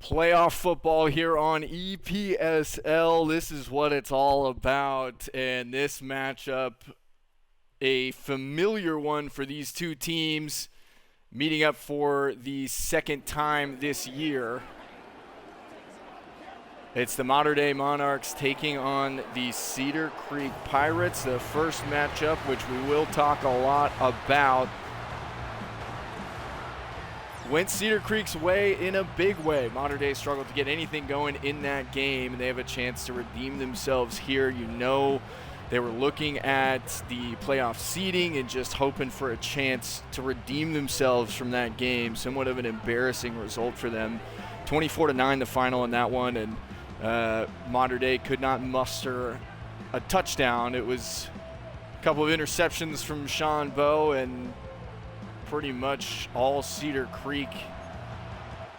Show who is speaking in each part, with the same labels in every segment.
Speaker 1: Playoff football here on EPSL. This is what it's all about. And this matchup, a familiar one for these two teams, meeting up for the second time this year. It's the Mater Dei Monarchs taking on the Cedar Creek Pirates. The first matchup, which we will talk a lot about, went Cedar Creek's way in a big way. Mater Dei struggled to get anything going in that game, and they have a chance to redeem themselves here. You know, they were looking at the playoff seeding and just hoping for a chance to redeem themselves from that game. Somewhat of an embarrassing result for them. 24-9 the final in that one, and Mater Dei could not muster a touchdown. It was a couple of interceptions from Sean Bowe and pretty much all Cedar Creek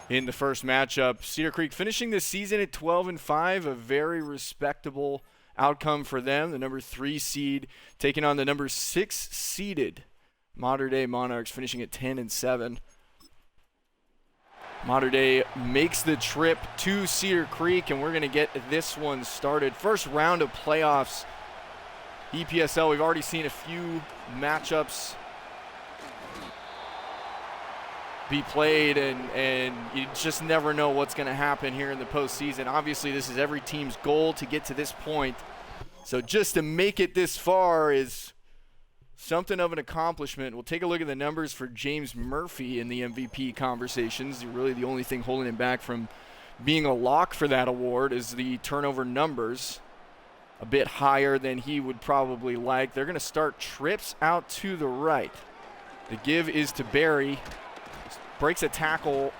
Speaker 1: in the first matchup. Cedar Creek finishing this season at 12-5, a very respectable outcome for them. The number 3 seed taking on the number 6 seeded Mater Dei Monarchs, finishing at 10-7. Mater Dei makes the trip to Cedar Creek, and we're going to get this one started. First round of playoffs, EPSL. We've already seen a few matchups be played, and you just never know what's going to happen here in the postseason. Obviously, this is every team's goal to get to this point. So just to make it this far is something of an accomplishment. We'll take a look at the numbers for James Murphy in the MVP conversations. Really the only thing holding him back from being a lock for that award is the turnover numbers, a bit higher than he would probably like. They're going to start trips out to the right. The give is to Barry. Breaks a tackle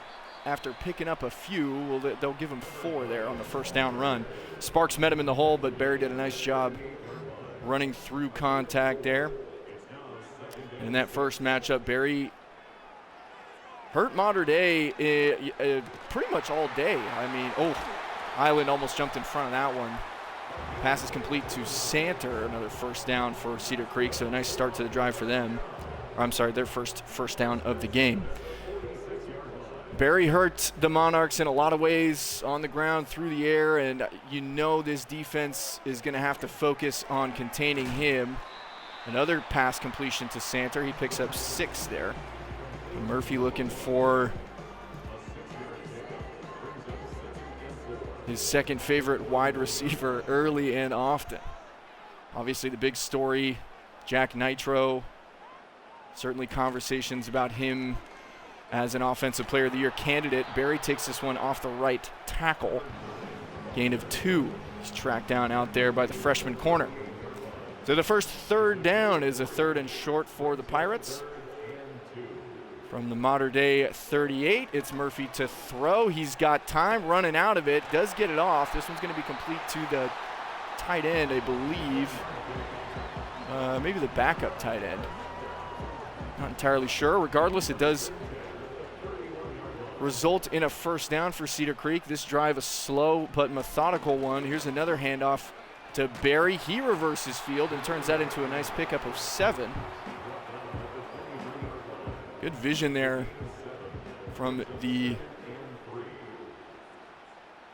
Speaker 1: after picking up a few. Well, they'll give him 4 there on the first down run. Sparks met him in the hole, but Barry did a nice job running through contact there. In that first matchup, Barry hurt Mater Dei pretty much all day. I mean, Island almost jumped in front of that one. Pass is complete to Cedar, another first down for Cedar Creek, so a nice start to the drive for them. Or, I'm sorry, their first down of the game. Barry hurt the Monarchs in a lot of ways, on the ground, through the air, and you know this defense is going to have to focus on containing him. Another pass completion to Cedar. He picks up 6 there. Murphy looking for his second favorite wide receiver early and often. Obviously the big story, Jack Nitro. Certainly conversations about him as an Offensive Player of the Year candidate. Barry takes this one off the right tackle. Gain of 2. He's tracked down out there by the freshman corner. So the first third down is a 3rd and short for the Pirates. From the Mater Dei 38, it's Murphy to throw. He's got time running out of it, does get it off. This one's going to be complete to the tight end, I believe. Maybe the backup tight end. Not entirely sure. Regardless, it does result in a first down for Cedar Creek. This drive a slow but methodical one. Here's another handoff to Barry. He reverses field and turns that into a nice pickup of 7. Good vision there from the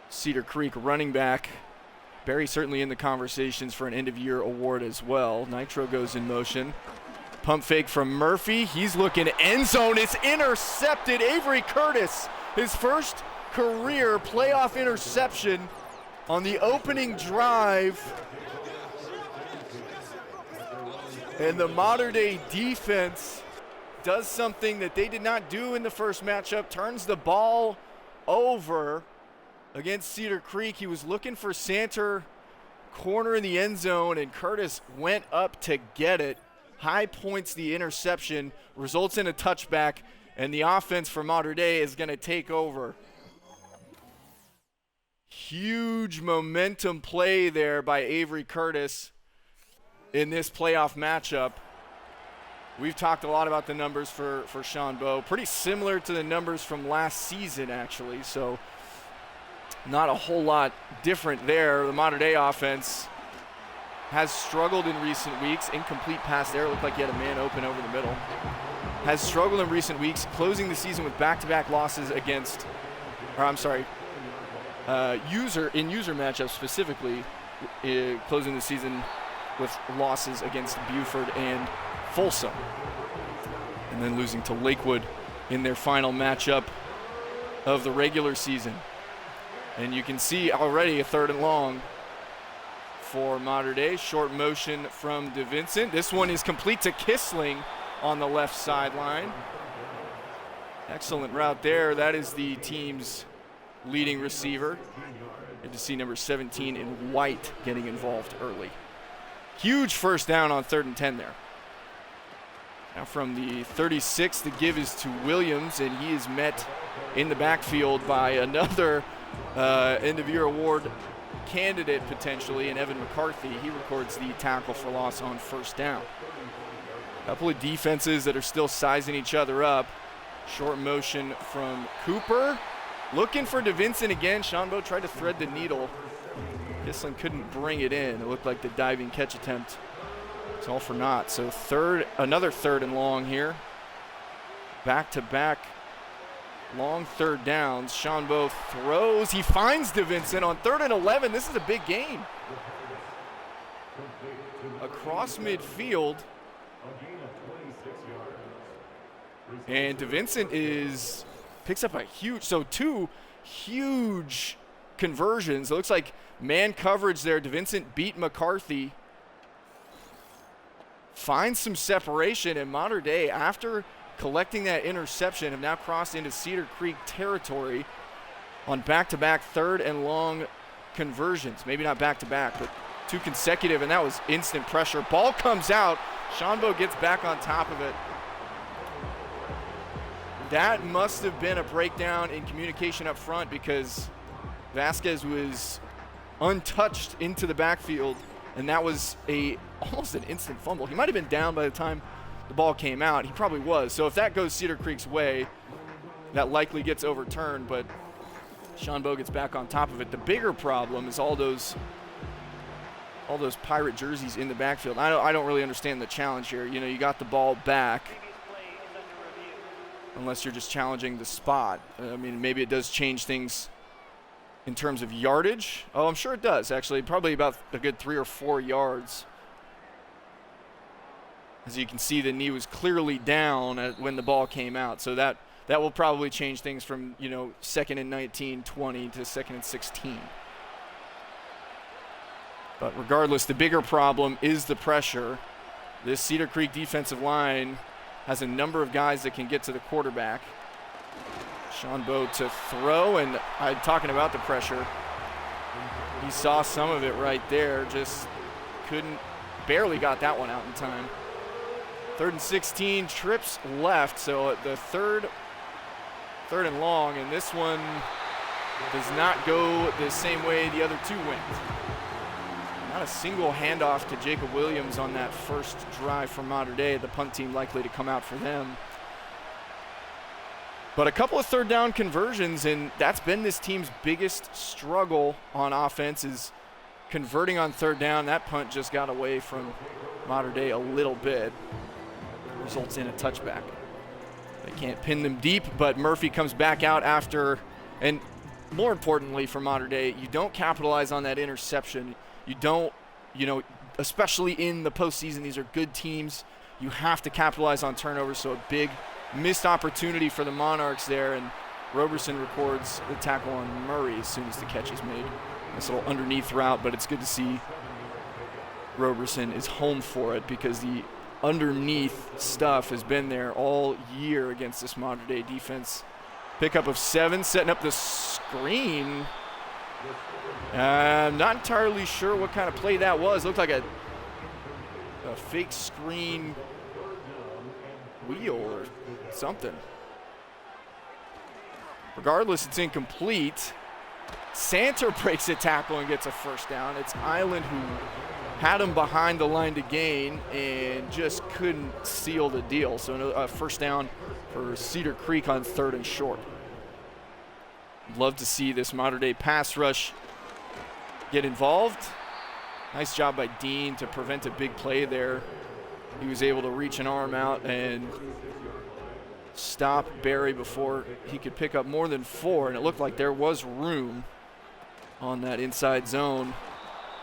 Speaker 1: Cedar Creek running back. Barry certainly in the conversations for an end-of-year award as well. Nitro goes in motion. Pump fake from Murphy. He's looking end zone. It's intercepted. Avery Curtis, his first career playoff interception on the opening drive. And the Mater Dei defense does something that they did not do in the first matchup, turns the ball over against Cedar Creek. He was looking for Cedar, corner in the end zone, and Curtis went up to get it. High points the interception, results in a touchback, and the offense for Mater Dei is going to take over. Huge momentum play there by Avery Curtis in this playoff matchup. We've talked a lot about the numbers for Sean Bowe. Pretty similar to the numbers from last season, actually, so not a whole lot different there. The Mater Dei offense has struggled in recent weeks. Incomplete pass there. Looked like he had a man open over the middle. Has struggled in recent weeks, closing the season with back-to-back losses against, user matchups specifically, closing the season with losses against Buford and Folsom, and then losing to Lakewood in their final matchup of the regular season. And you can see already a 3rd and long for Mater Dei. Short motion from DeVincent. This one is complete to Kissling on the left sideline. Excellent route there. That is the team's leading receiver. Good to see number 17 in white getting involved early. Huge first down on 3rd and 10 there. Now from the 36, the give is to Williams, and he is met in the backfield by another end of year award candidate potentially, and Evan McCarthy. He records the tackle for loss on 1st down. A couple of defenses that are still sizing each other up. Short motion from Cooper. Looking for DeVincent again. Shanbo tried to thread the needle. Kissling couldn't bring it in. It looked like the diving catch attempt. It's all for naught. So another 3rd and long here. Back-to-back long 3rd downs. Shanbo throws. He finds DeVincent on 3rd and 11. This is a big gain. Across midfield. And DeVincent picks up a huge, so 2 huge conversions. It looks like man coverage there. DeVincent beat McCarthy. Finds some separation, and Mater Dei, after collecting that interception, have now crossed into Cedar Creek territory on back-to-back 3rd and long conversions. Maybe not back-to-back, but 2 consecutive, and that was instant pressure. Ball comes out. Shanbo gets back on top of it. That must have been a breakdown in communication up front, because Vasquez was untouched into the backfield, and that was almost an instant fumble. He might have been down by the time the ball came out. He probably was. So if that goes Cedar Creek's way, that likely gets overturned, but Shanbo gets back on top of it. The bigger problem is all those Pirate jerseys in the backfield. I don't really understand the challenge here. You know, you got the ball back, unless you're just challenging the spot. I mean, maybe it does change things in terms of yardage. Oh, I'm sure it does, actually. Probably about a good 3 or 4 yards. As you can see, the knee was clearly down when the ball came out. So that will probably change things from, 2nd and 19, 20 to 2nd and 16. But regardless, the bigger problem is the pressure. This Cedar Creek defensive line has a number of guys that can get to the quarterback. Shanbo to throw, and I'm talking about the pressure. He saw some of it right there, just barely got that one out in time. 3rd and 16, trips left, so the third and long, and this one does not go the same way the other 2 went. Not a single handoff to Jacob Williams on that first drive from Mater Dei. The punt team likely to come out for them. But a couple of 3rd down conversions, and that's been this team's biggest struggle on offense, is converting on 3rd down. That punt just got away from Mater Dei a little bit. Results in a touchback. They can't pin them deep, but Murphy comes back out after, and more importantly for Mater Dei, you don't capitalize on that interception. You don't, especially in the postseason, these are good teams. You have to capitalize on turnovers, so a big missed opportunity for the Monarchs there, and Roberson records the tackle on Murray as soon as the catch is made. Nice little underneath route, but it's good to see Roberson is home for it, because the underneath stuff has been there all year against this Mater Dei defense. Pickup of 7, setting up the screen. I'm not entirely sure what kind of play that was. Looked like a fake screen wheel or something. Regardless, it's incomplete. Santer breaks a tackle and gets a 1st down. It's Island who had him behind the line to gain and just couldn't seal the deal. So a 1st down for Cedar Creek on 3rd and short. Love to see this Mater Dei pass rush get involved. Nice job by Dean to prevent a big play there. He was able to reach an arm out and stop Barry before he could pick up more than 4, and it looked like there was room on that inside zone.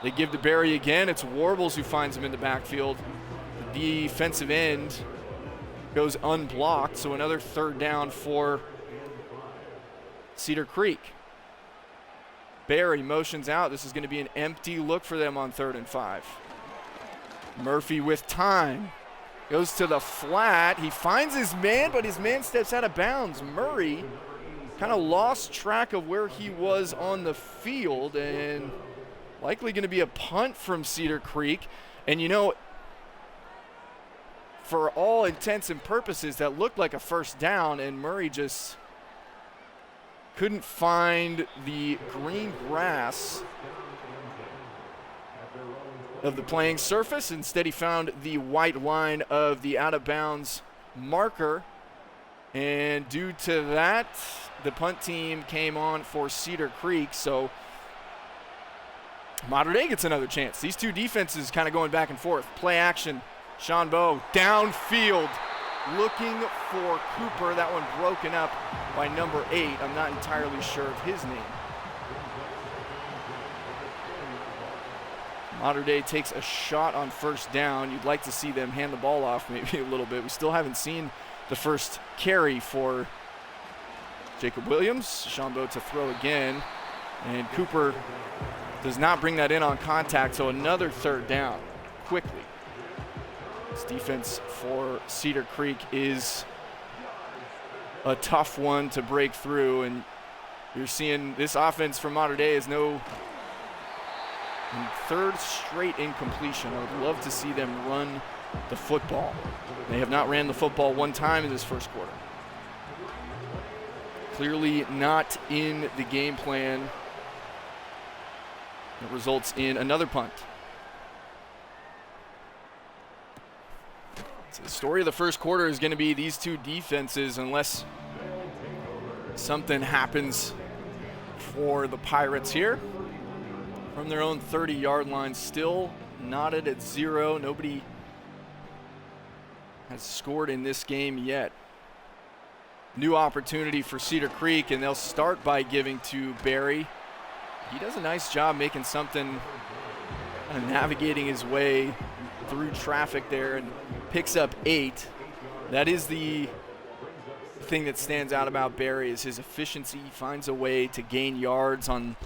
Speaker 1: They give to Barry again. It's Warbles who finds him in the backfield. The defensive end goes unblocked, so another third down for Cedar Creek. Barry motions out. This is going to be an empty look for them on 3rd and 5. Murphy with time. Goes to the flat. He finds his man, but his man steps out of bounds. Murray kind of lost track of where he was on the field, and likely going to be a punt from Cedar Creek. And you know, for all intents and purposes, that looked like a first down, and Murray just couldn't find the green grass of the playing surface. Instead, he found the white line of the out-of-bounds marker. And due to that, the punt team came on for Cedar Creek. So Mater Dei gets another chance. These two defenses kind of going back and forth. Play action. Sean Bowe downfield looking for Cooper. That one broken up by number 8. I'm not entirely sure of his name. Mater Dei takes a shot on first down. You'd like to see them hand the ball off maybe a little bit. We still haven't seen the first carry for Jacob Williams. Sean Bowe to throw again. And Cooper does not bring that in on contact, so another third down quickly. This defense for Cedar Creek is a tough one to break through, and you're seeing this offense from Mater Dei is no third straight incompletion. I would love to see them run the football. They have not ran the football one time in this first quarter. Clearly not in the game plan. It results in another punt. So the story of the first quarter is going to be these two defenses, unless something happens for the Pirates here. From their own 30-yard line, still knotted at 0. Nobody has scored in this game yet. New opportunity for Cedar Creek, and they'll start by giving to Barry. He does a nice job making something, navigating his way through traffic there, and picks up 8. That is the thing that stands out about Barry, is his efficiency. He finds a way to gain yards on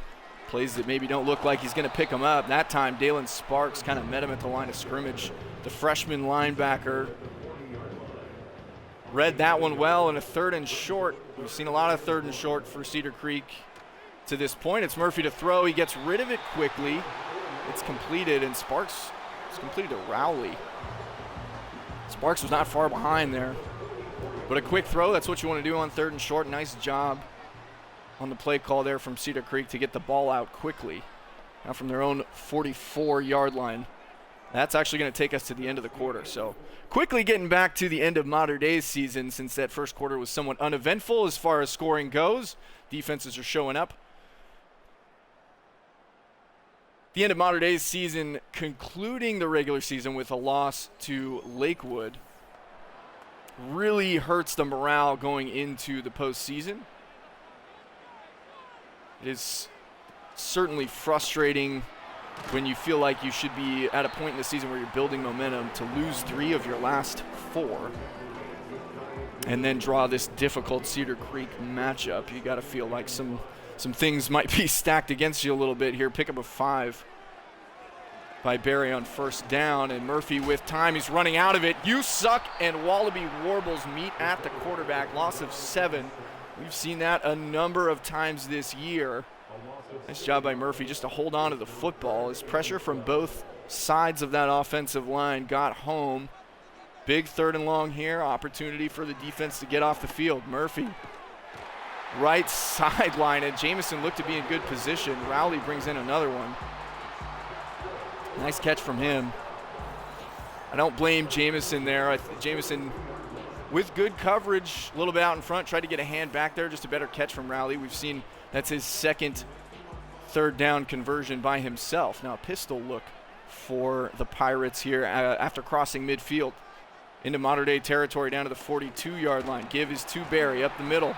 Speaker 1: plays that maybe don't look like he's going to pick them up. That time, Dalen Sparks kind of met him at the line of scrimmage. The freshman linebacker read that one well, and a 3rd and short. We've seen a lot of 3rd and short for Cedar Creek to this point. It's Murphy to throw. He gets rid of it quickly. It's completed, and Sparks is completed to Rowley. Sparks was not far behind there. But a quick throw, that's what you want to do on 3rd and short. Nice job on the play call there from Cedar Creek to get the ball out quickly. Now from their own 44-yard line. That's actually going to take us to the end of the quarter. So quickly getting back to the end of Mater Dei's season, since that first quarter was somewhat uneventful as far as scoring goes. Defenses are showing up. The end of Mater Dei's season, concluding the regular season with a loss to Lakewood, really hurts the morale going into the postseason. It is certainly frustrating when you feel like you should be at a point in the season where you're building momentum to lose 3 of your last 4 and then draw this difficult Cedar Creek matchup. You got to feel like some things might be stacked against you a little bit here. Pick up a 5 by Barry on first down, and Murphy with time. He's running out of it. You Suck and Wallaby Warbles meet at the quarterback. Loss of 7. We've seen that a number of times this year. Nice job by Murphy just to hold on to the football. His pressure from both sides of that offensive line got home. Big 3rd and long here. Opportunity for the defense to get off the field. Murphy, right sideline, and Jamison looked to be in good position. Rowley brings in another one. Nice catch from him. I don't blame Jamison there. Jamison, with good coverage, a little bit out in front, tried to get a hand back there, just a better catch from Rowley. We've seen that's his second 3rd down conversion by himself. Now a pistol look for the Pirates here after crossing midfield into Mater Dei territory down to the 42-yard line. Give is to Barry up the middle.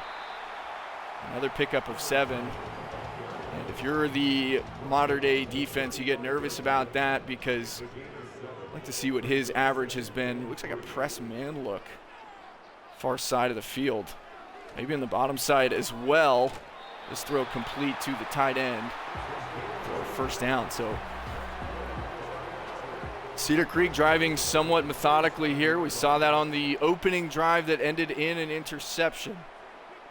Speaker 1: Another pickup of 7. And if you're the Mater Dei defense, you get nervous about that because I'd like to see what his average has been. Looks like a press man look. Far side of the field. Maybe on the bottom side as well. This throw complete to the tight end for a first down. So Cedar Creek driving somewhat methodically here. We saw that on the opening drive that ended in an interception.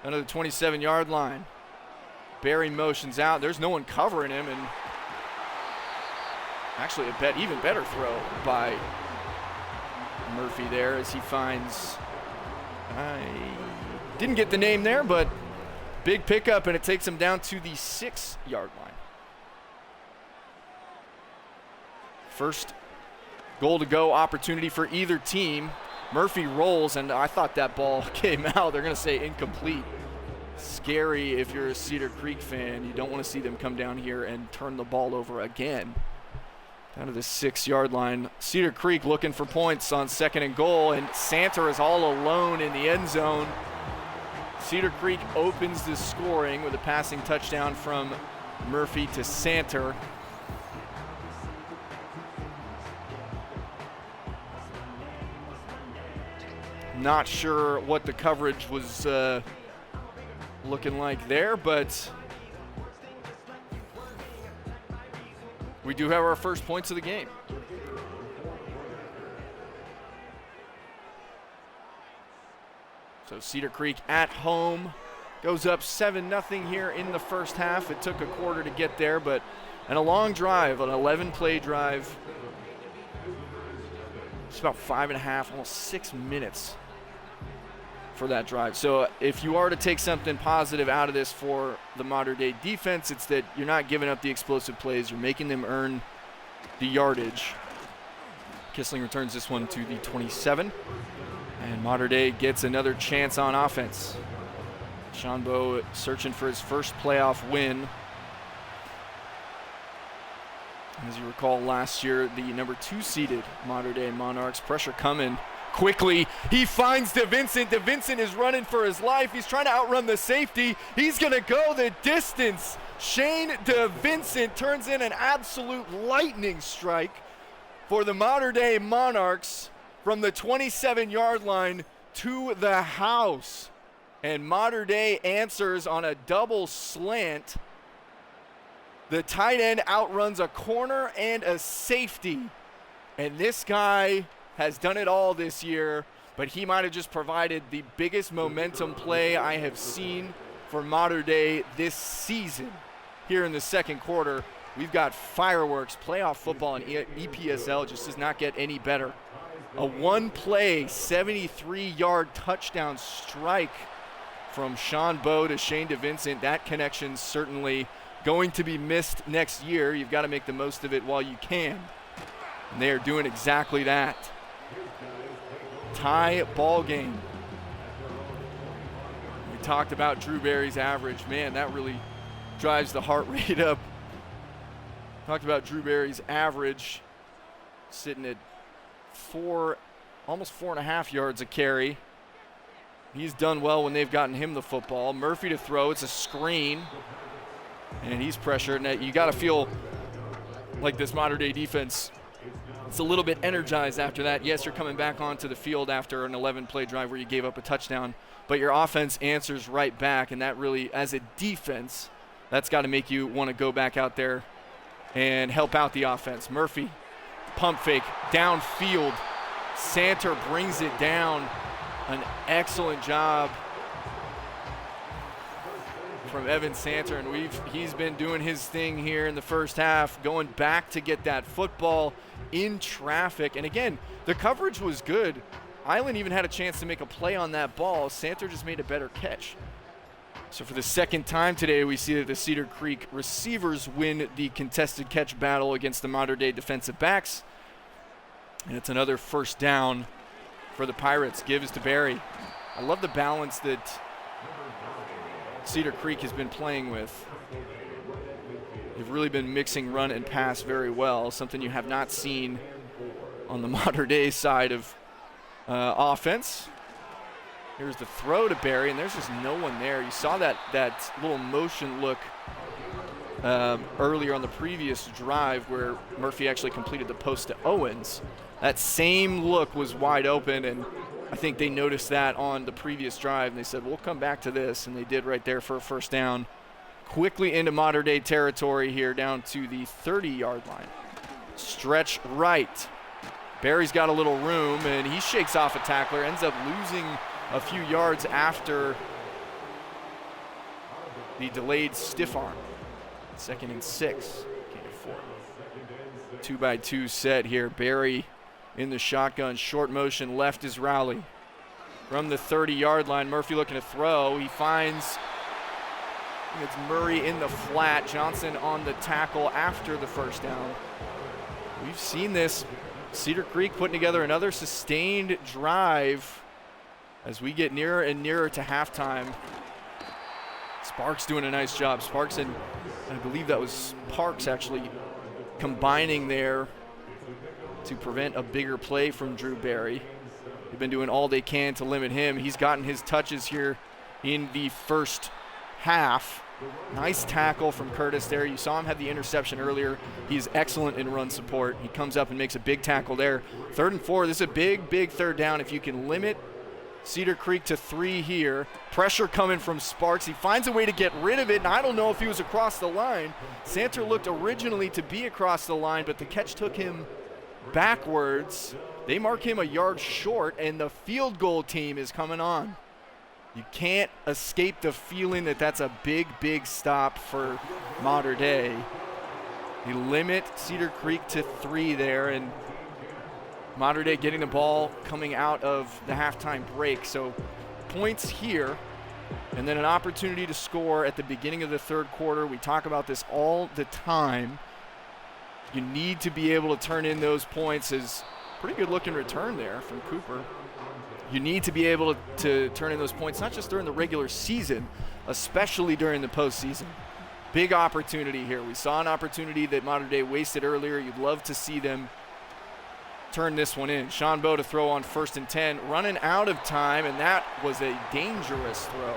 Speaker 1: Under the 27-yard line. Barry motions out. There's no one covering him, and actually even better throw by Murphy there as he finds, I didn't get the name there, but big pickup, and it takes him down to the 6-yard line. First goal to go opportunity for either team. Murphy rolls, and I thought that ball came out. They're going to say incomplete. Scary if you're a Cedar Creek fan. You don't want to see them come down here and turn the ball over again. Down to the 6-yard line. Cedar Creek looking for points on 2nd and goal, and Cedar is all alone in the end zone. Cedar Creek opens the scoring with a passing touchdown from Murphy to Cedar. Not sure what the coverage was looking like there, but we do have our first points of the game. So Cedar Creek at home goes up 7-0 here in the first half. It took a quarter to get there, but and a long drive, an 11-play drive. It's about 5.5, almost 6 minutes for that drive. So if you are to take something positive out of this for the Mater Dei defense, it's that you're not giving up the explosive plays. You're making them earn the yardage. Kissling returns this one to the 27. And Mater Dei gets another chance on offense. Shanbo searching for his first playoff win. As you recall, last year, the number 2 seeded Mater Dei Monarchs. Pressure coming quickly. He finds DeVincent. DeVincent is running for his life. He's trying to outrun the safety. He's going to go the distance. Shane DeVincent turns in an absolute lightning strike for the Mater Dei Monarchs from the 27-yard line to the house. And Mater Dei answers on a double slant. The tight end outruns a corner and a safety. And this guy has done it all this year, but he might have just provided the biggest momentum play I have seen for Mater Dei this season. Here in the second quarter, we've got fireworks. Playoff football in EPSL just does not get any better. A one-play, 73-yard touchdown strike from Sean Bowe to Shane DeVincent. That connection's certainly going to be missed next year. You've got to make the most of it while you can. And they are doing exactly that. Tie ball game. We talked about Drew Barry's average. Man, that really drives the heart rate up. Talked about Drew Barry's average sitting at almost 4.5 yards a carry. He's done well when they've gotten him the football. Murphy to throw. It's a screen. And he's pressured. And you got to feel like this Mater Dei defense, it's a little bit energized after that. Yes, you're coming back onto the field after an 11-play drive where you gave up a touchdown, but your offense answers right back, and that really, as a defense, that's got to make you want to go back out there and help out the offense. Murphy, pump fake, downfield. Cedar brings it down. An excellent job from Evan Cedar, and he's been doing his thing here in the first half, going back to get that football in traffic. And again, the coverage was good. Island even had a chance to make a play on that ball. Cedar just made a better catch. So for the second time today, we see that the Cedar Creek receivers win the contested catch battle against the Mater Dei defensive backs. And it's another first down for the Pirates. Gives to Barry. I love the balance that Cedar Creek has been playing with. They've really been mixing run and pass very well, something you have not seen on the Mater Dei side of offense. Here's the throw to Barry, and there's just no one there. You saw that little motion look earlier on the previous drive where Murphy actually completed the post to Owens. That same look was wide open, and I think they noticed that on the previous drive, and they said, we'll come back to this, and they did right there for a first down. Quickly into Mater Dei territory here, down to the 30-yard line. Stretch right. Barry's got a little room, and he shakes off a tackler, ends up losing a few yards after the delayed stiff arm. 2nd and 6. 2-by-2 set here. Barry in the shotgun, short motion, left is rally. From the 30-yard line, Murphy looking to throw. He finds, it's Murray in the flat, Johnson on the tackle after the first down. We've seen this. Cedar Creek putting together another sustained drive as we get nearer and nearer to halftime. Sparks doing a nice job. Sparks and I believe that was Parks actually combining there to prevent a bigger play from Drew Barry. They've been doing all they can to limit him. He's gotten his touches here in the first half. Nice tackle from Curtis there. You saw him have the interception earlier. He's excellent in run support. He comes up and makes a big tackle there. 3rd and 4. This is a big, big third down. If you can limit Cedar Creek to 3 here. Pressure coming from Sparks. He finds a way to get rid of it, and I don't know if he was across the line. Santer looked originally to be across the line, but the catch took him backwards. They mark him a yard short, and the field goal team is coming on. You can't escape the feeling that that's a big, big stop for Mater Dei. You limit Cedar Creek to 3 there, and Mater Dei getting the ball coming out of the halftime break. So points here, and then an opportunity to score at the beginning of the 3rd quarter. We talk about this all the time. You need to be able to turn in those points. As pretty good looking return there from Cooper. You need to be able to turn in those points, not just during the regular season, especially during the postseason. Big opportunity here. We saw an opportunity that Mater Dei wasted earlier. You'd love to see them turn this one in. Sean Bowe to throw on 1st and 10, running out of time, and that was a dangerous throw.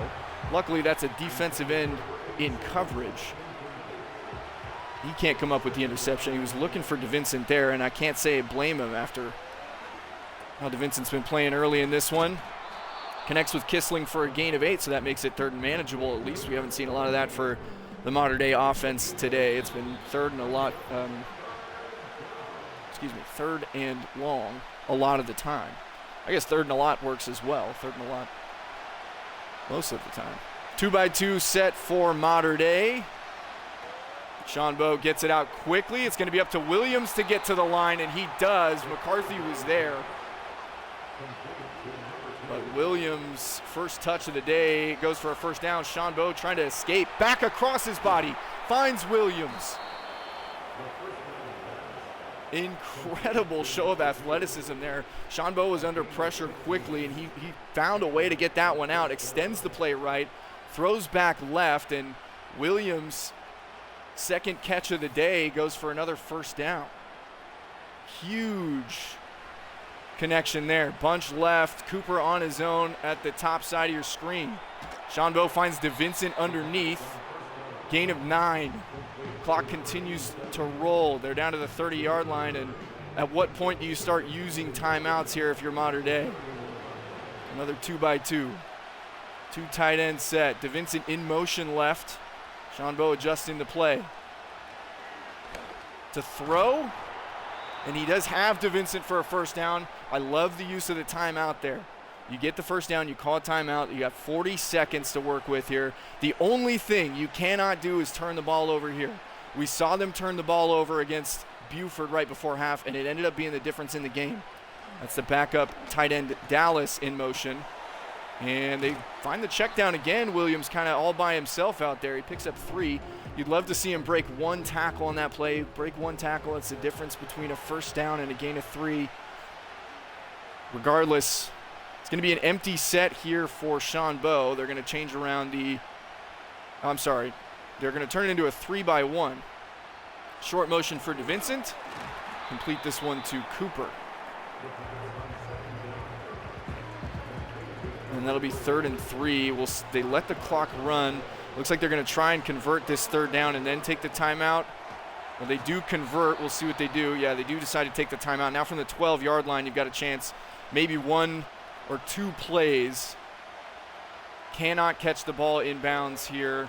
Speaker 1: Luckily, that's a defensive end in coverage. He can't come up with the interception. He was looking for DeVincent there, and I can't say I blame him after how DeVincent's been playing early in this one. Connects with Kissling for a gain of 8, so that makes it 3rd and manageable at least. We haven't seen a lot of that for the Mater Dei offense today. It's been 3rd and a lot, 3rd and long a lot of the time. I guess 3rd and a lot works as well. 3rd and a lot most of the time. 2-by-2 set for Mater Dei. Sean Bowe gets it out quickly. It's going to be up to Williams to get to the line, and he does. McCarthy was there. But Williams, first touch of the day, goes for a first down. Sean Bowe trying to escape. Back across his body. Finds Williams. Incredible show of athleticism there. Sean Bowe was under pressure quickly, and he found a way to get that one out. Extends the play right. Throws back left, and Williams, second catch of the day, goes for another first down. Huge connection there. Bunch left. Cooper on his own at the top side of your screen. Sean Bowe finds DeVincent underneath. Gain of 9. Clock continues to roll. They're down to the 30-yard line, and at what point do you start using timeouts here if you're Mater Dei? Another 2-by-2. 2 tight end set. DeVincent in motion left. Sean Bowe adjusting the play. To throw, and he does have DeVincent for a first down. I love the use of the timeout there. You get the first down, you call a timeout, you got 40 seconds to work with here. The only thing you cannot do is turn the ball over here. We saw them turn the ball over against Buford right before half, and it ended up being the difference in the game. That's the backup tight end Dallas in motion. And they find the check down again. Williams kind of all by himself out there. He picks up 3. You'd love to see him break 1 tackle on that play. Break 1 tackle, that's the difference between a first down and a gain of 3. Regardless, it's going to be an empty set here for Sean Bowe. They're going to change around they're going to turn it into a 3-by-1. Short motion for DeVincent. Complete this one to Cooper. And that'll be 3rd and 3. They let the clock run Looks like they're going to try and convert this 3rd down and then take the timeout. Well, they do convert. We'll see what they do. Yeah, they do decide to take the timeout. Now from the 12-yard line, you've got a chance, maybe 1 or 2 plays. Cannot catch the ball inbounds here.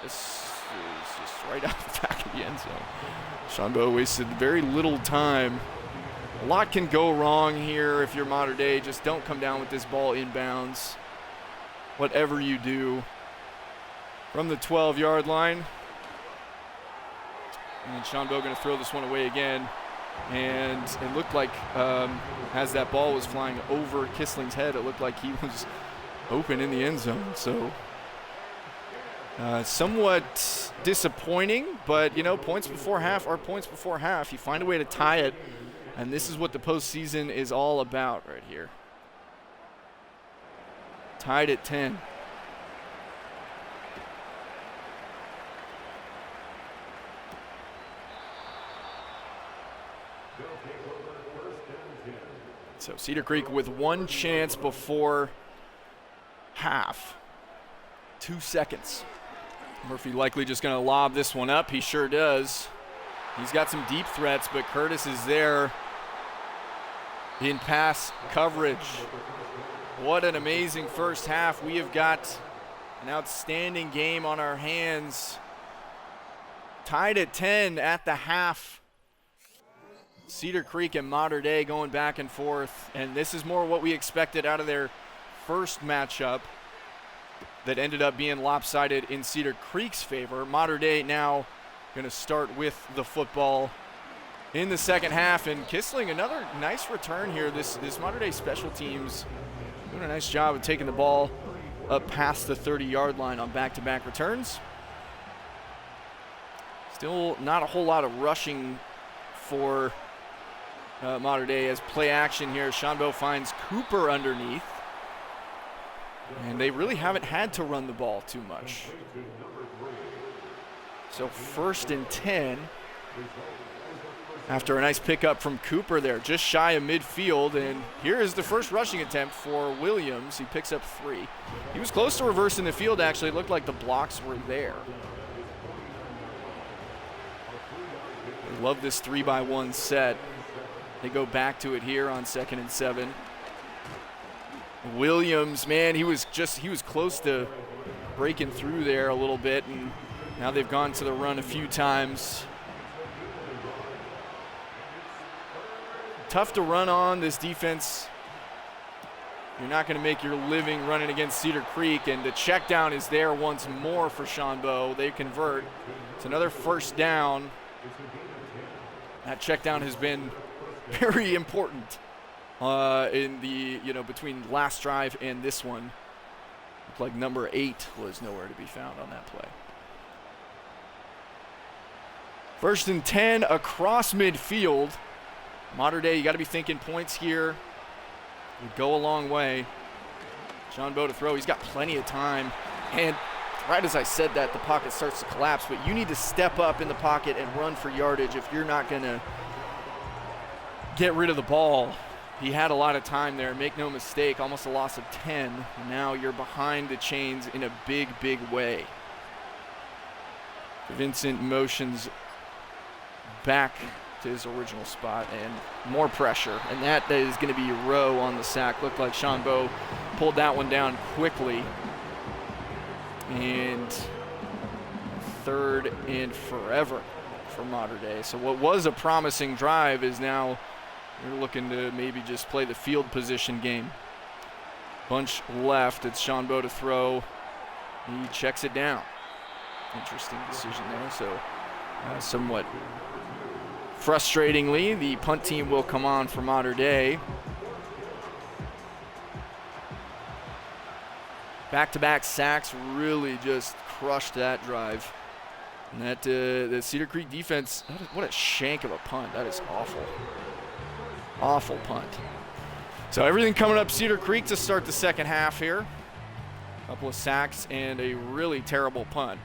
Speaker 1: This is just right out the back of the end zone. Shambo wasted very little time. A lot can go wrong here if you're Mater Dei. Just don't come down with this ball inbounds. Whatever you do. From the 12-yard line. And Shambo going to throw this one away again. And it looked like as that ball was flying over Kissling's head, it looked like he was open in the end zone. So somewhat disappointing, but, you know, points before half are points before half. You find a way to tie it, and this is what the postseason is all about right here. Tied at 10. So Cedar Creek with 1 chance before half. 2 seconds. Murphy likely just going to lob this one up. He sure does. He's got some deep threats, but Curtis is there in pass coverage. What an amazing first half. We have got an outstanding game on our hands. Tied at 10 at the half. Cedar Creek and Mater Dei going back and forth, and this is more what we expected out of their first matchup that ended up being lopsided in Cedar Creek's favor. Mater Dei now going to start with the football in the second half, and Kissling, another nice return here. This Mater Dei special teams doing a nice job of taking the ball up past the 30-yard line on back-to-back returns. Still not a whole lot of rushing for Mater Dei as play action here. Shambo finds Cooper underneath. And they really haven't had to run the ball too much. So 1st and 10 after a nice pickup from Cooper there, just shy of midfield. And here is the first rushing attempt for Williams. He picks up 3. He was close to reversing the field, actually. It looked like the blocks were there. They love this 3-by-1 set. They go back to it here on 2nd and 7. Williams, man, he was close to breaking through there a little bit, and now they've gone to the run a few times. Tough to run on this defense. You're not going to make your living running against Cedar Creek, and the check down is there once more for Shambo. They convert. It's another 1st down. That check down has been very important in the, between last drive and this one. Looked like number 8 was nowhere to be found on that play. 1st and 10 across midfield. Mater Dei, you got to be thinking points here. Would go a long way. Shambo to throw. He's got plenty of time. And right as I said that, the pocket starts to collapse. But you need to step up in the pocket and run for yardage if you're not going to get rid of the ball. He had a lot of time there. Make no mistake, almost a loss of 10. Now you're behind the chains in a big, big way. Vincent motions back to his original spot and more pressure. And that is going to be Rowe on the sack. Looked like Shambo pulled that one down quickly. And 3rd and forever for Mater Dei. So what was a promising drive is now you're looking to maybe just play the field position game. Bunch left. It's Shambo to throw. He checks it down. Interesting decision there. So somewhat frustratingly, the punt team will come on for Mater Dei. Back-to-back sacks really just crushed that drive. And that the Cedar Creek defense, what a shank of a punt. That is awful. Awful punt. So everything coming up Cedar Creek to start the second half here. A couple of sacks and a really terrible punt.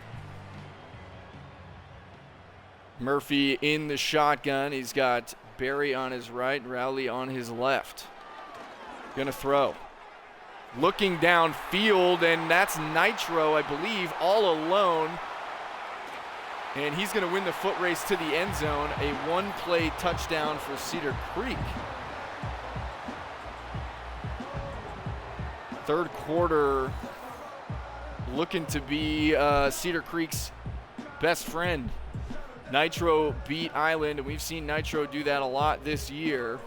Speaker 1: Murphy in the shotgun. He's got Barry on his right, Rowley on his left. Gonna throw. looking downfield, and that's Nitro, I believe, all alone. And he's going to win the foot race to the end zone. A one-play touchdown for Cedar Creek. Third quarter looking to be Cedar Creek's best friend. Nitro beat Island, and we've seen Nitro do that a lot this year.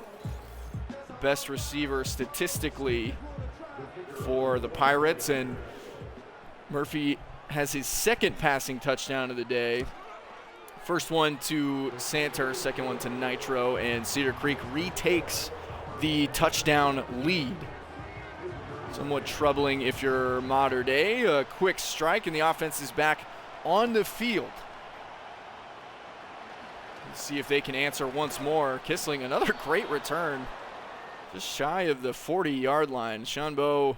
Speaker 1: The best receiver statistically for the Pirates, and Murphy has his second passing touchdown of the day. First one to Cedar, second one to Nitro, and Cedar Creek retakes the touchdown lead. Somewhat troubling if you're Mater Dei. A quick strike, and the offense is back on the field. Let's see if they can answer once more. Kissling, another great return. Just shy of the 40-yard line. Shanbo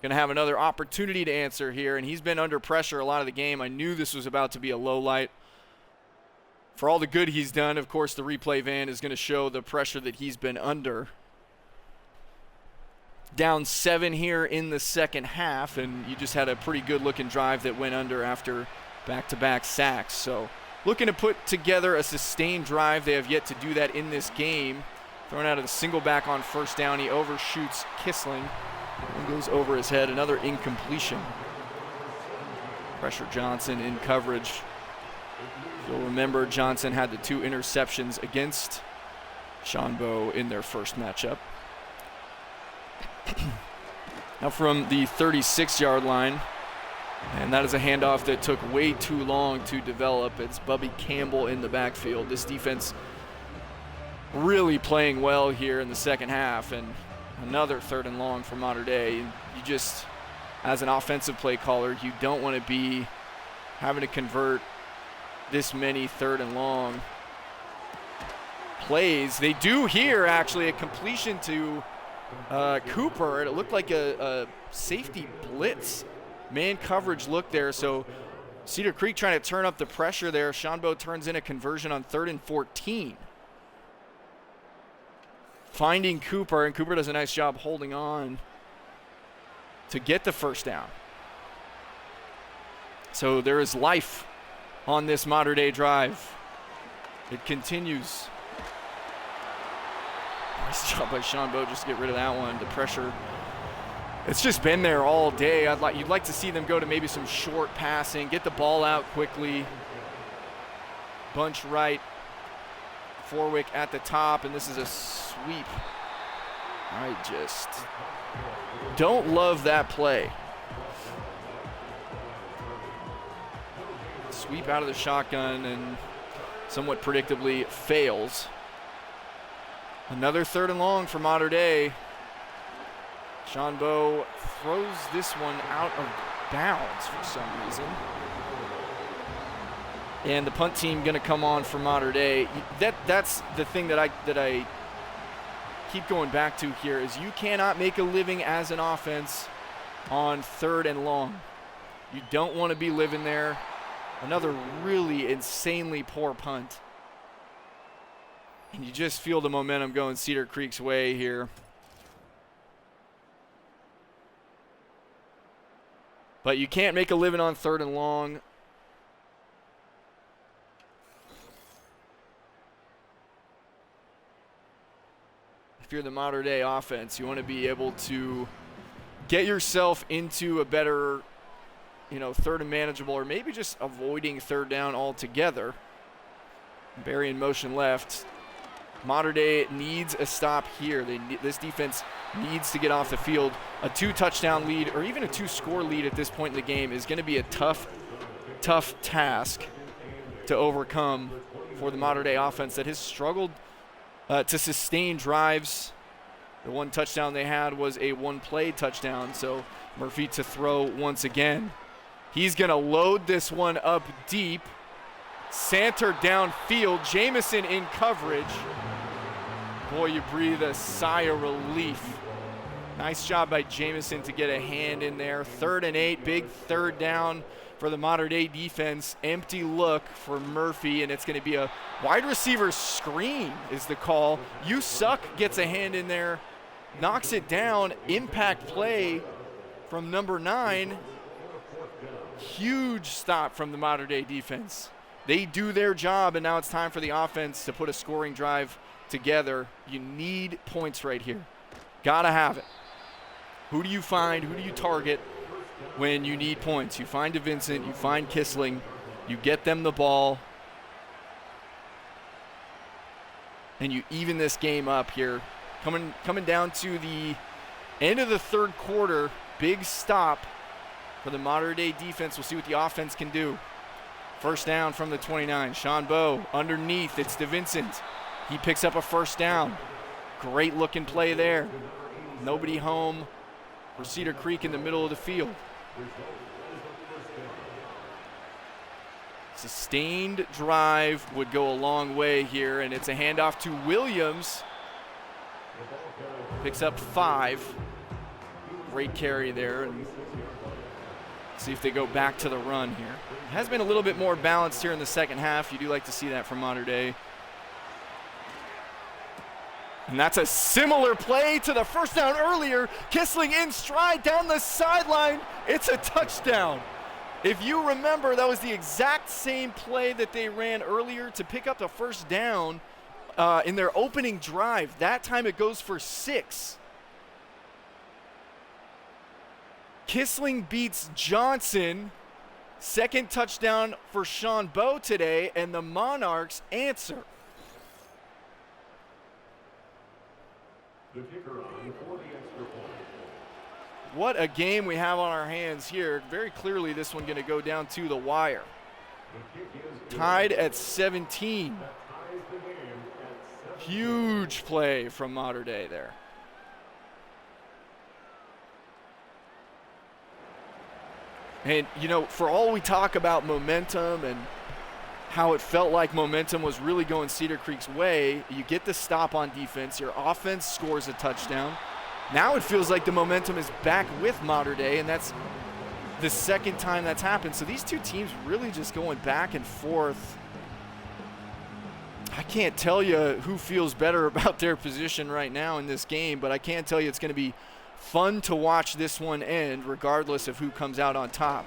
Speaker 1: going to have another opportunity to answer here, and he's been under pressure a lot of the game. I knew this was about to be a low light. For all the good he's done, of course, the replay van is going to show the pressure that he's been under. Down 7 here in the second half, and you just had a pretty good-looking drive that went under after back-to-back sacks. So looking to put together a sustained drive. They have yet to do that in this game. Thrown out of the single back on first down. He overshoots Kissling and goes over his head. Another incompletion. Pressure Johnson in coverage. You'll remember Johnson had the 2 interceptions against Shanbo in their first matchup. Now from the 36-yard line, and that is a handoff that took way too long to develop. It's Bubby Campbell in the backfield. This defense really playing well here in the second half, and another 3rd and long for Mater Dei. You just, as an offensive play caller, you don't want to be having to convert this many 3rd and long plays. They do here actually a completion to Cooper, and it looked like a safety blitz man coverage look there. So Cedar Creek trying to turn up the pressure there. Shanbo turns in a conversion on 3rd and 14. Finding Cooper, and Cooper does a nice job holding on to get the first down. So there is life on this Mater Dei drive. It continues. Nice job by Shanbo just to get rid of that one. The pressure, it's just been there all day. You'd like to see them go to maybe some short passing, get the ball out quickly. Bunch right. Forwick at the top, and this is a sweep. I just don't love that play. Sweep out of the shotgun and somewhat predictably fails. Another 3rd and long for Mater Dei. Shanbo throws this one out of bounds for some reason. And the punt team going to come on for Mater Dei. That's the thing that I keep going back to here is you cannot make a living as an offense on 3rd and long. You don't want to be living there. Another really insanely poor punt. And you just feel the momentum going Cedar Creek's way here. But you can't make a living on 3rd and long. If you're the Mater Dei offense, you want to be able to get yourself into a better, 3rd and manageable, or maybe just avoiding 3rd down altogether. Barry in motion left. Mater Dei needs a stop here. This defense needs to get off the field. A 2-touchdown lead, or even a 2-score lead at this point in the game, is going to be a tough task to overcome for the Mater Dei offense that has struggled to sustain drives. The 1 touchdown they had was a 1-play touchdown, so Murphy to throw once again. He's going to load this one up deep. Cedar downfield, Jamison in coverage. Boy, you breathe a sigh of relief. Nice job by Jamison to get a hand in there. 3rd and 8, big 3rd down for the Mater Dei defense. Empty look for Murphy, and it's going to be a wide receiver screen is the call. You suck gets a hand in there, knocks it down. Impact play from number 9. Huge stop from the Mater Dei defense. They do their job, and now it's time for the offense to put a scoring drive together. You need points right here. Gotta have it. Who do you find? Who do you target when you need points? You find DeVincent, you find Kissling, you get them the ball, and you even this game up here. Coming down to the end of the third quarter, big stop for the Mater Dei defense. We'll see what the offense can do. First down from the 29. Sean Bowe underneath. It's DeVincent. He picks up a first down. Great looking play there. Nobody home for Cedar Creek in the middle of the field. Sustained drive would go a long way here, and it's a handoff to Williams. Picks up 5. Great carry there, and see if they go back to the run here. It has been a little bit more balanced here in the second half. You do like to see that from Mater Dei. And that's a similar play to the first down earlier. Kissling in stride down the sideline. It's a touchdown. If you remember, that was the exact same play that they ran earlier to pick up the first down in their opening drive. That time it goes for 6. Kissling beats Johnson. Second touchdown for Sean Bowe today, and the Monarchs answer. The kicker on for the extra point. What a game we have on our hands here. Very clearly this one going to go down to the wire. Tied at 17. Huge play from Mater Dei there. And, you know, for all we talk about momentum and how it felt like momentum was really going Cedar Creek's way, you get the stop on defense, your offense scores a touchdown. Now it feels like the momentum is back with Mater Dei, and that's the second time that's happened. So these two teams really just going back and forth. I can't tell you who feels better about their position right now in this game, but I can tell you it's going to be fun to watch this one end regardless of who comes out on top.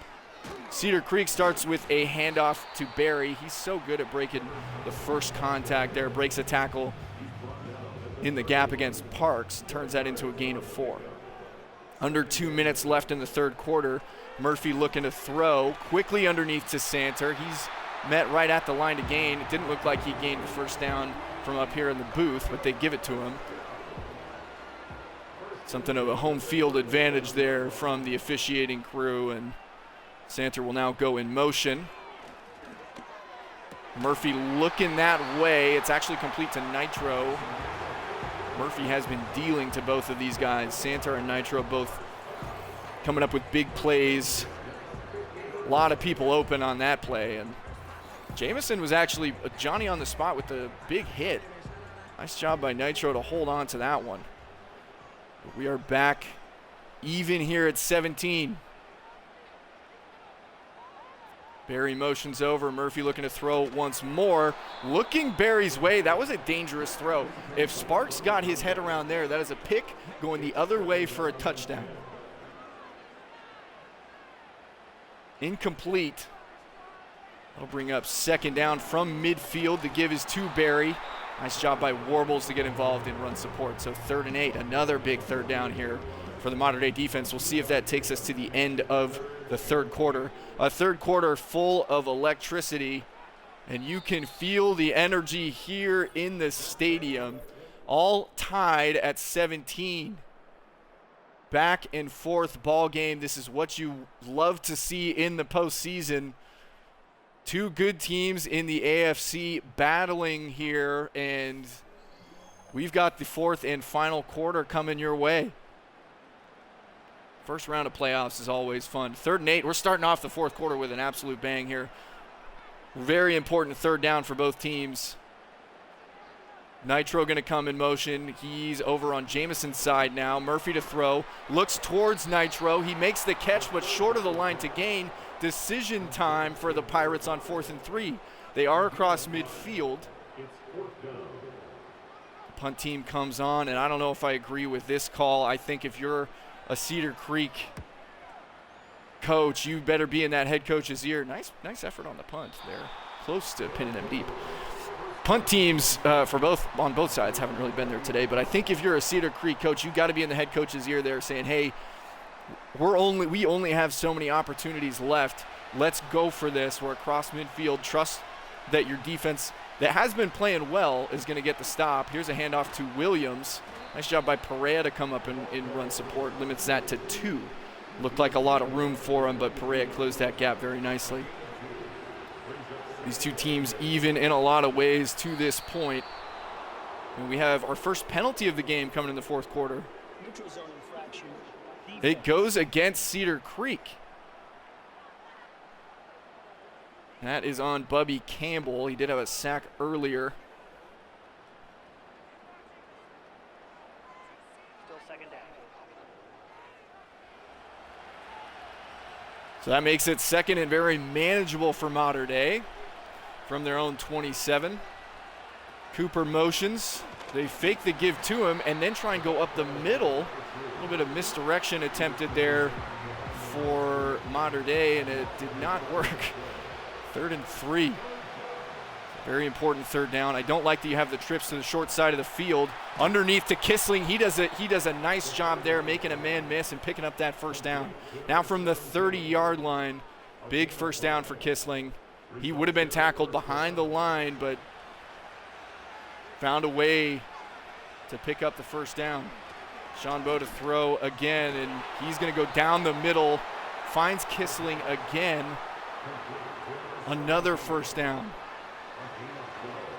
Speaker 1: Cedar Creek starts with a handoff to Barry. He's so good at breaking the first contact there, breaks a tackle in the gap against Parks, turns that into a gain of 4. Under 2 minutes left in the third quarter. Murphy looking to throw quickly underneath to Cedar. He's met right at the line to gain. It didn't look like he gained the first down from up here in the booth, but they give it to him. Something of a home field advantage there from the officiating crew, and Cedar will now go in motion. Murphy looking that way. It's actually complete to Nitro. Murphy has been dealing to both of these guys. Cedar and Nitro both coming up with big plays. A lot of people open on that play, and Jamison was actually Johnny on the spot with the big hit. Nice job by Nitro to hold on to that one. But we are back even here at 17. Barry motions over. Murphy looking to throw once more. Looking Barry's way. That was a dangerous throw. If Sparks got his head around there, that is a pick going the other way for a touchdown. Incomplete. That'll bring up second down from midfield. The give is to Barry. Nice job by Warbles to get involved in run support. So 3rd and 8, another big third down here for the Mater Dei defense. We'll see if that takes us to the end of the third quarter. A third quarter full of electricity, and you can feel the energy here in the stadium. All tied at 17. Back and forth ball game. This is what you love to see in the postseason. Two good teams in the AFC battling here, and we've got the fourth and final quarter coming your way. First round of playoffs is always fun. 3rd and 8. We're starting off the fourth quarter with an absolute bang here. Very important third down for both teams. Nitro going to come in motion. He's over on Jamison's side now. Murphy to throw. Looks towards Nitro. He makes the catch, but short of the line to gain. Decision time for the Pirates on 4th and 3. They are across midfield. Punt team comes on, and I don't know if I agree with this call. I think if you're a Cedar Creek coach, you better be in that head coach's ear. Nice effort on the punt there. Close to pinning him deep. Punt teams on both sides haven't really been there today, but I think if you're a Cedar Creek coach, you got to be in the head coach's ear there saying, hey, we only have so many opportunities left. Let's go for this. We're across midfield. Trust that your defense that has been playing well is going to get the stop. Here's a handoff to Williams. Nice job by Perea to come up and run support. Limits that to 2. Looked like a lot of room for him, but Perea closed that gap very nicely. These two teams even in a lot of ways to this point. And we have our first penalty of the game coming in the fourth quarter. It goes against Cedar Creek. That is on Bubby Campbell. He did have a sack earlier.
Speaker 2: Still second down.
Speaker 1: So that makes it second and very manageable for Mater Dei from their own 27. Cooper motions. They fake the give to him and then try and go up the middle. A little bit of misdirection attempted there for Mater Dei, and it did not work. 3rd and 3. Very important third down. I don't like that you have the trips to the short side of the field. Underneath to Kissling. He does a nice job there, making a man miss and picking up that first down. Now from the 30-yard line, big first down for Kissling. He would have been tackled behind the line, but found a way to pick up the first down. Sean Bowe to throw again, and he's going to go down the middle. Finds Kissling again. Another first down.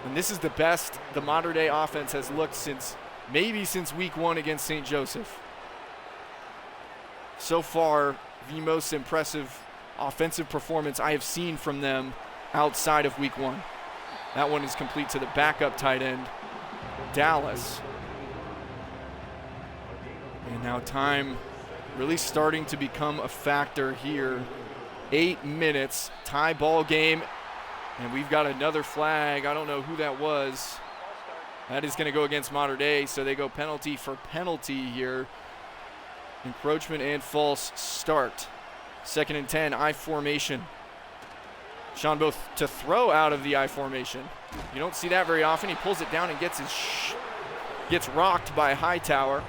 Speaker 1: And this is the best the Mater Dei offense has looked since week 1 against St. Joseph. So far, the most impressive offensive performance I have seen from them outside of week 1. That one is complete to the backup tight end, Dallas. And now time really starting to become a factor here. 8 minutes, tie ball game. And we've got another flag. I don't know who that was. That is going to go against Mater Dei, so they go penalty for penalty here. Encroachment and false start. 2nd and 10, I formation. Sean Bowe to throw out of the I formation. You don't see that very often. He pulls it down and gets rocked by Hightower.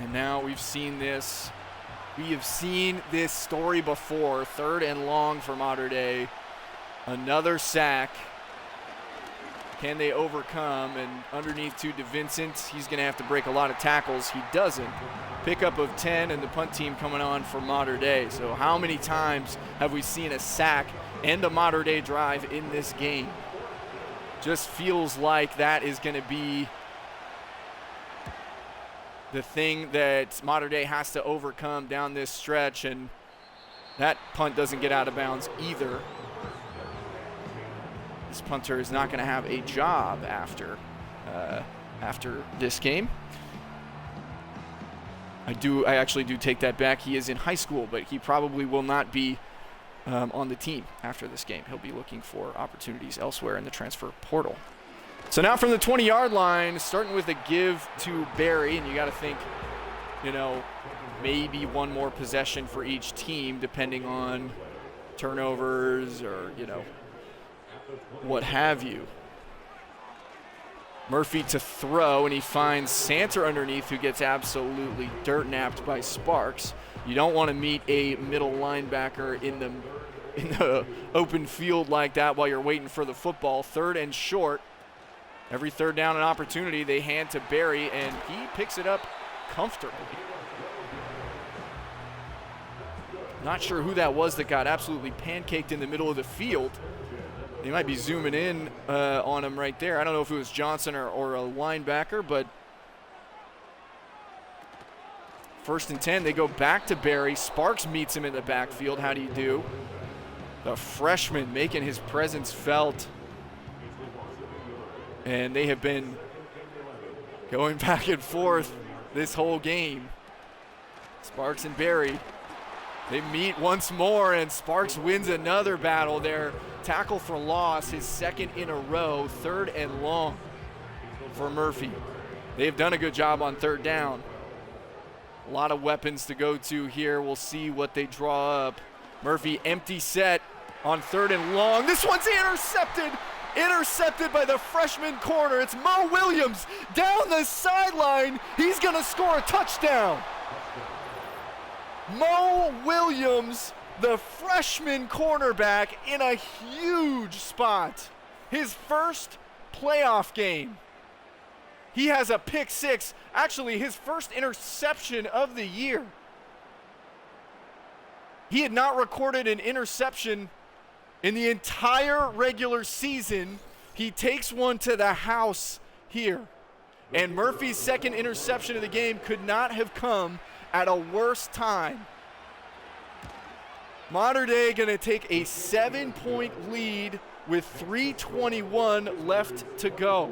Speaker 1: And now we've seen this. We have seen this story before. 3rd and long for Mater Dei. Another sack. Can they overcome? And underneath to DeVincent, he's going to have to break a lot of tackles. He doesn't. Pickup of 10, and the punt team coming on for Mater Dei. So how many times have we seen a sack and a Mater Dei drive in this game? Just feels like that is going to be the thing that Mater Dei has to overcome down this stretch, and that punt doesn't get out of bounds either. This punter is not going to have a job after this game. I actually do take that back. He is in high school, but he probably will not be on the team after this game. He'll be looking for opportunities elsewhere in the transfer portal. So now from the 20-yard line, starting with a give to Barry, and you got to think, maybe one more possession for each team, depending on turnovers or, what have you. Murphy to throw, and he finds Santer underneath, who gets absolutely dirt-napped by Sparks. You don't want to meet a middle linebacker in the open field like that while you're waiting for the football. 3rd and short. Every third down and opportunity they hand to Barry, and he picks it up comfortably. Not sure who that was that got absolutely pancaked in the middle of the field. They might be zooming in on him right there. I don't know if it was Johnson or a linebacker, but 1st and 10, they go back to Barry. Sparks meets him in the backfield. How do you do? The freshman making his presence felt. And they have been going back and forth this whole game. Sparks and Barry, they meet once more, and Sparks wins another battle there Tackle for loss, his second in a row, 3rd and long for Murphy. They've done a good job on 3rd down. A lot of weapons to go to here. We'll see what they draw up. Murphy, empty set on 3rd and long. This one's intercepted. Intercepted by the freshman corner. It's Mo Williams down the sideline. He's going to score a touchdown. Mo Williams, the freshman cornerback, in a huge spot. His first playoff game. He has a pick 6, actually his first interception of the year. He had not recorded an interception in the entire regular season. He takes one to the house here. And Murphy's second interception of the game could not have come at a worse time. Mater Dei going to take a 7-point lead with 3:21 left to go.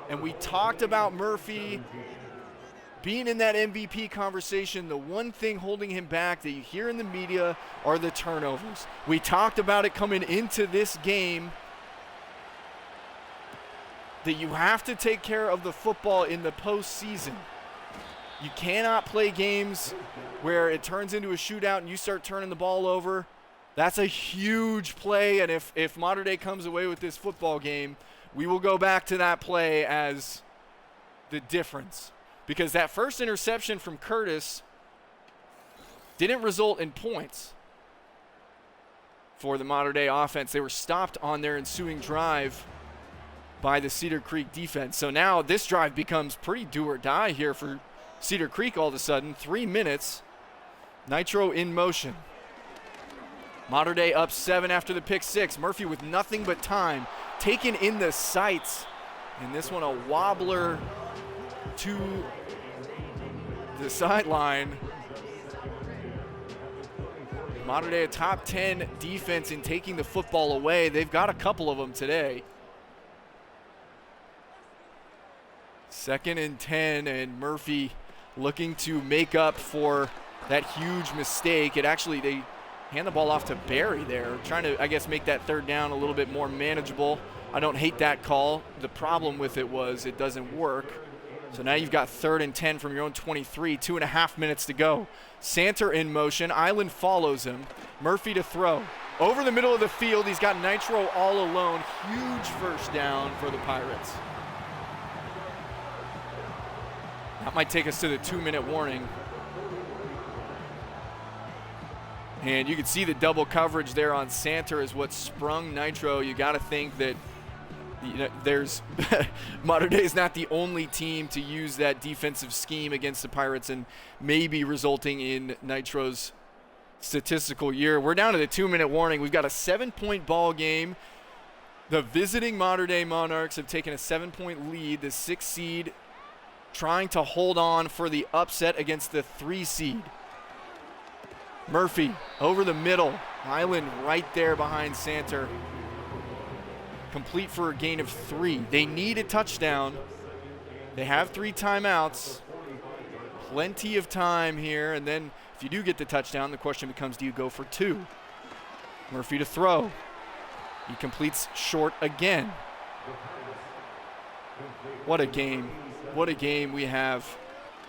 Speaker 1: And we talked about Murphy being in that MVP conversation. The one thing holding him back that you hear in the media are the turnovers. We talked about it coming into this game, that you have to take care of the football in the postseason. You cannot play games where it turns into a shootout and you start turning the ball over. That's a huge play, and if Mater Dei comes away with this football game, we will go back to that play as the difference. Because that first interception from Curtis didn't result in points for the Mater Dei offense. They were stopped on their ensuing drive by the Cedar Creek defense. So now this drive becomes pretty do or die here for Cedar Creek all of a sudden. 3 minutes, Nitro in motion. Mater Dei up 7 after the pick 6. Murphy with nothing but time, taken in the sights. And this one a wobbler to the sideline. Mater Dei a top 10 defense in taking the football away. They've got a couple of them today. 2nd and 10, and Murphy looking to make up for that huge mistake. They hand the ball off to Barry there, trying to, I guess, make that 3rd down a little bit more manageable. I don't hate that call. The problem with it was it doesn't work. So now you've got 3rd and 10 from your own 23, 2.5 minutes to go. Santer in motion, Island follows him. Murphy to throw. Over the middle of the field, he's got Nitro all alone. Huge first down for the Pirates. That might take us to the 2-minute warning. And you can see the double coverage there on Santer is what sprung Nitro. You got to think that there's Mater Dei is not the only team to use that defensive scheme against the Pirates and maybe resulting in Nitro's statistical year. We're down to the 2-minute warning. We've got a 7-point ball game. The visiting Mater Dei Monarchs have taken a 7-point lead. The 6th seed trying to hold on for the upset against the 3 seed. Murphy over the middle. Island right there behind Santer. Complete for a gain of 3. They need a touchdown. They have 3 timeouts. Plenty of time here. And then if you do get the touchdown, the question becomes, do you go for 2? Murphy to throw. He completes short again. What a game. What a game we have.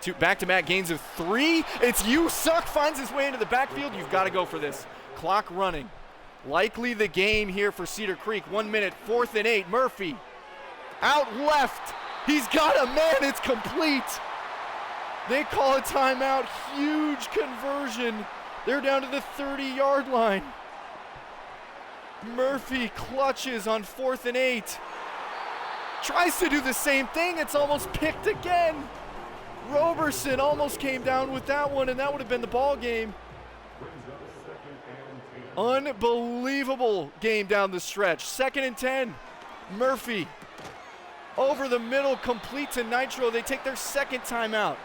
Speaker 1: 2 back-to-back gains of 3. It's You Suck, finds his way into the backfield. You've got to go for this. Clock running. Likely the game here for Cedar Creek. 1 minute, 4th and 8. Murphy out left. He's got a man. It's complete. They call a timeout. Huge conversion. They're down to the 30-yard line. Murphy clutches on 4th and 8. Tries to do the same thing. It's almost picked again. Roberson almost came down with that one, and that would have been the ball game. Unbelievable game down the stretch. 2nd and 10. Murphy over the middle, complete to Nitro. They take their 2nd timeout.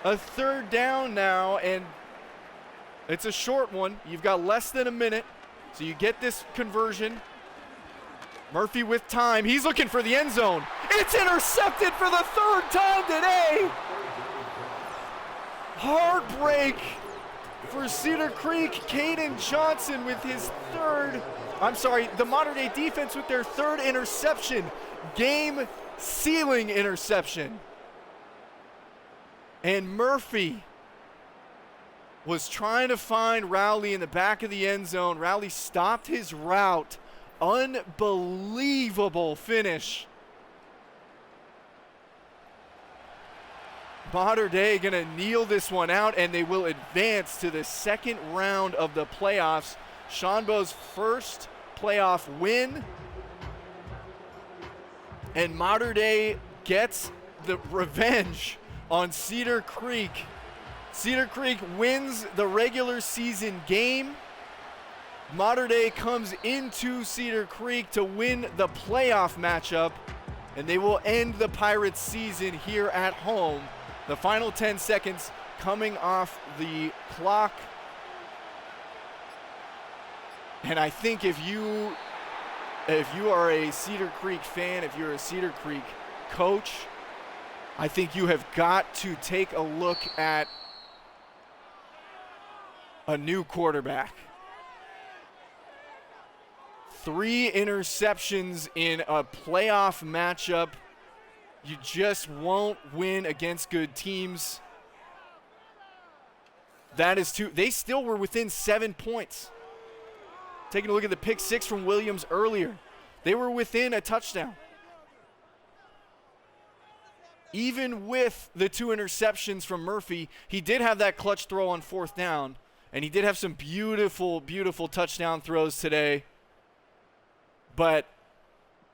Speaker 1: A 3rd down now, and it's a short one. You've got less than a minute, so you get this conversion. Murphy with time. He's looking for the end zone. It's intercepted for the 3rd time today. Heartbreak for Cedar Creek. Caden Johnson with his the Mater Dei defense with their third interception. Game-sealing interception. And Murphy was trying to find Rowley in the back of the end zone. Rowley stopped his route. Unbelievable finish. Mater Dei gonna kneel this one out, and they will advance to the second round of the playoffs. Shanbo's first playoff win. And Mater Dei gets the revenge on Cedar Creek. Cedar Creek wins the regular season game. Mater Dei comes into Cedar Creek to win the playoff matchup, and they will end the Pirates season here at home. The final 10 seconds coming off the clock. And I think if you are a Cedar Creek fan, if you're a Cedar Creek coach, I think you have got to take a look at a new quarterback. 3 interceptions in a playoff matchup. You just won't win against good teams. That is too. They still were within 7 points. Taking a look at the pick 6 from Williams earlier. They were within a touchdown. Even with the 2 interceptions from Murphy, he did have that clutch throw on 4th down, and he did have some beautiful, beautiful touchdown throws today. But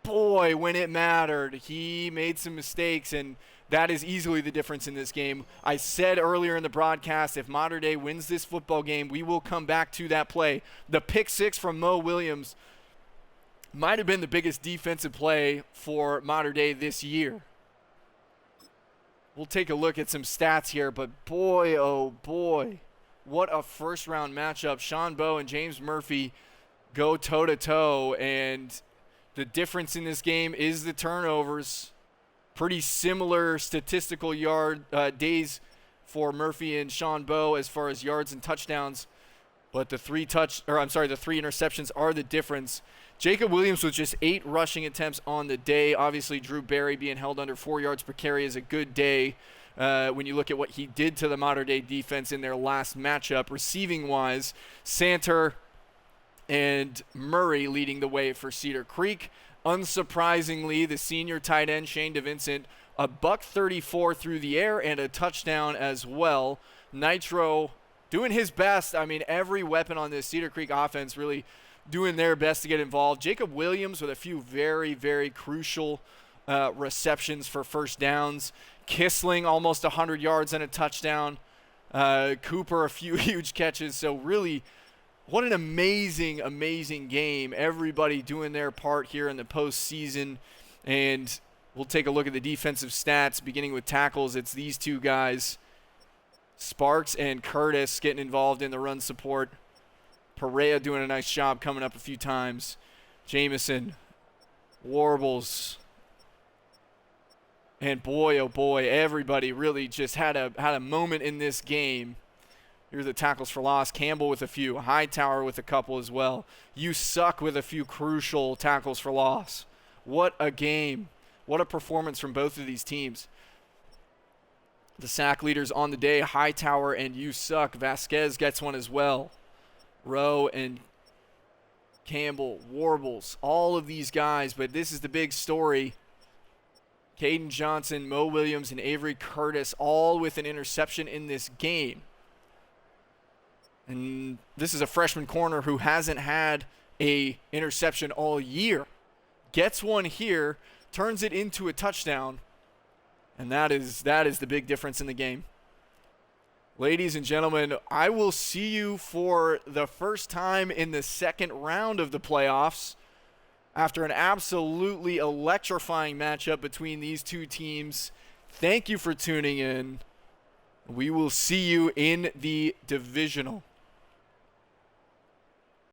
Speaker 1: boy, when it mattered, he made some mistakes, and that is easily the difference in this game. I said earlier in the broadcast, if Mater Dei wins this football game, we will come back to that play. The pick 6 from Mo Williams might have been the biggest defensive play for Mater Dei this year. We'll take a look at some stats here, but boy, oh boy, what a first-round matchup. Shanbo and James Murphy go toe-to-toe, and the difference in this game is the turnovers. Pretty similar statistical days for Murphy and Shanbo as far as yards and touchdowns, but the 3 interceptions are the difference. Jacob Williams with just 8 rushing attempts on the day. Obviously, Drew Berry being held under 4 yards per carry is a good day when you look at what he did to the Mater Dei defense in their last matchup. Receiving-wise, Santer and Murray leading the way for Cedar Creek. Unsurprisingly, the senior tight end, Shane DeVincent, a $134 through the air and a touchdown as well. Nitro doing his best. I mean, every weapon on this Cedar Creek offense really doing their best to get involved. Jacob Williams with a few very, very crucial receptions for first downs. Kissling almost 100 yards and a touchdown. Cooper a few huge catches. So really, what an amazing, amazing game. Everybody doing their part here in the postseason. And we'll take a look at the defensive stats, beginning with tackles. It's these 2 guys, Sparks and Curtis, getting involved in the run support. Perea doing a nice job coming up a few times. Jameson, Warbles. And boy, oh boy, everybody really just had a moment in this game. Here's the tackles for loss. Campbell with a few. Hightower with a couple as well. You suck with a few crucial tackles for loss. What a game. What a performance from both of these teams. The sack leaders on the day, Hightower and You Suck. Vasquez gets one as well. Rowe and Campbell, Warbles, all of these guys, but this is the big story. Caden Johnson, Mo Williams, and Avery Curtis all with an interception in this game. And this is a freshman corner who hasn't had a interception all year. Gets one here, turns it into a touchdown, and that is the big difference in the game. Ladies and gentlemen, I will see you for the first time in the second round of the playoffs after an absolutely electrifying matchup between these 2 teams. Thank you for tuning in. We will see you in the divisional.